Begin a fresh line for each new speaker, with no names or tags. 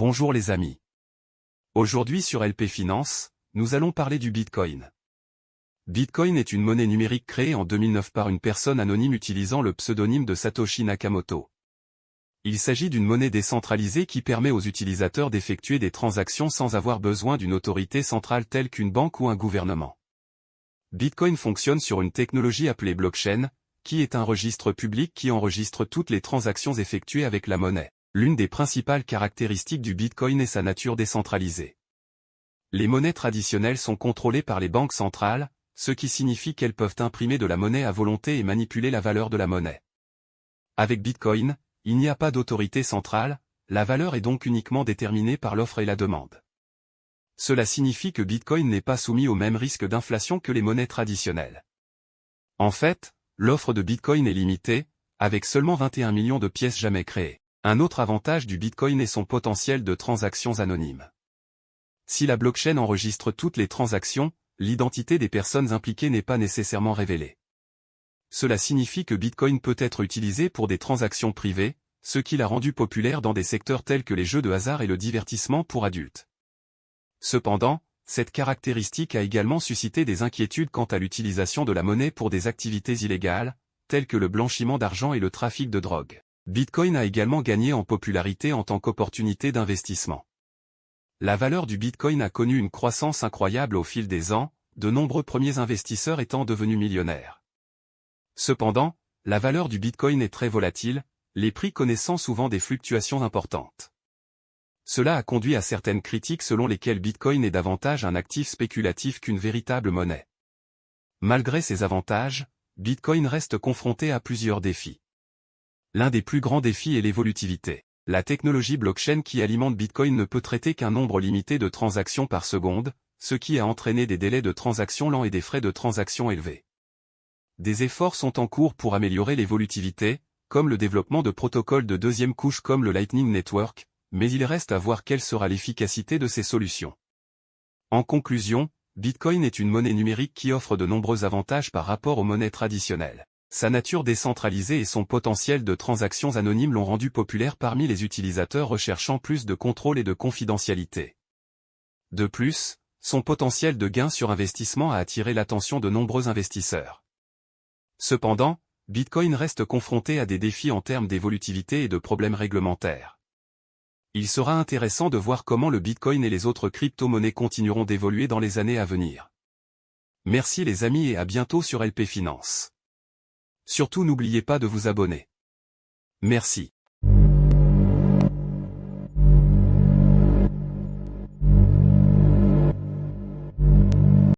Bonjour les amis. Aujourd'hui sur LP Finance, nous allons parler du Bitcoin. Bitcoin est une monnaie numérique créée en 2009 par une personne anonyme utilisant le pseudonyme de Satoshi Nakamoto. Il s'agit d'une monnaie décentralisée qui permet aux utilisateurs d'effectuer des transactions sans avoir besoin d'une autorité centrale telle qu'une banque ou un gouvernement. Bitcoin fonctionne sur une technologie appelée blockchain, qui est un registre public qui enregistre toutes les transactions effectuées avec la monnaie. L'une des principales caractéristiques du Bitcoin est sa nature décentralisée. Les monnaies traditionnelles sont contrôlées par les banques centrales, ce qui signifie qu'elles peuvent imprimer de la monnaie à volonté et manipuler la valeur de la monnaie. Avec Bitcoin, il n'y a pas d'autorité centrale, la valeur est donc uniquement déterminée par l'offre et la demande. Cela signifie que Bitcoin n'est pas soumis au même risque d'inflation que les monnaies traditionnelles. En fait, l'offre de Bitcoin est limitée, avec seulement 21 millions de pièces jamais créées. Un autre avantage du Bitcoin est son potentiel de transactions anonymes. Si la blockchain enregistre toutes les transactions, l'identité des personnes impliquées n'est pas nécessairement révélée. Cela signifie que Bitcoin peut être utilisé pour des transactions privées, ce qui l'a rendu populaire dans des secteurs tels que les jeux de hasard et le divertissement pour adultes. Cependant, cette caractéristique a également suscité des inquiétudes quant à l'utilisation de la monnaie pour des activités illégales, telles que le blanchiment d'argent et le trafic de drogue. Bitcoin a également gagné en popularité en tant qu'opportunité d'investissement. La valeur du Bitcoin a connu une croissance incroyable au fil des ans, de nombreux premiers investisseurs étant devenus millionnaires. Cependant, la valeur du Bitcoin est très volatile, les prix connaissant souvent des fluctuations importantes. Cela a conduit à certaines critiques selon lesquelles Bitcoin est davantage un actif spéculatif qu'une véritable monnaie. Malgré ces avantages, Bitcoin reste confronté à plusieurs défis. L'un des plus grands défis est l'évolutivité. La technologie blockchain qui alimente Bitcoin ne peut traiter qu'un nombre limité de transactions par seconde, ce qui a entraîné des délais de transaction lents et des frais de transaction élevés. Des efforts sont en cours pour améliorer l'évolutivité, comme le développement de protocoles de deuxième couche comme le Lightning Network, mais il reste à voir quelle sera l'efficacité de ces solutions. En conclusion, Bitcoin est une monnaie numérique qui offre de nombreux avantages par rapport aux monnaies traditionnelles. Sa nature décentralisée et son potentiel de transactions anonymes l'ont rendu populaire parmi les utilisateurs recherchant plus de contrôle et de confidentialité. De plus, son potentiel de gain sur investissement a attiré l'attention de nombreux investisseurs. Cependant, Bitcoin reste confronté à des défis en termes d'évolutivité et de problèmes réglementaires. Il sera intéressant de voir comment le Bitcoin et les autres crypto-monnaies continueront d'évoluer dans les années à venir. Merci les amis et à bientôt sur LP Finance. Surtout n'oubliez pas de vous abonner. Merci.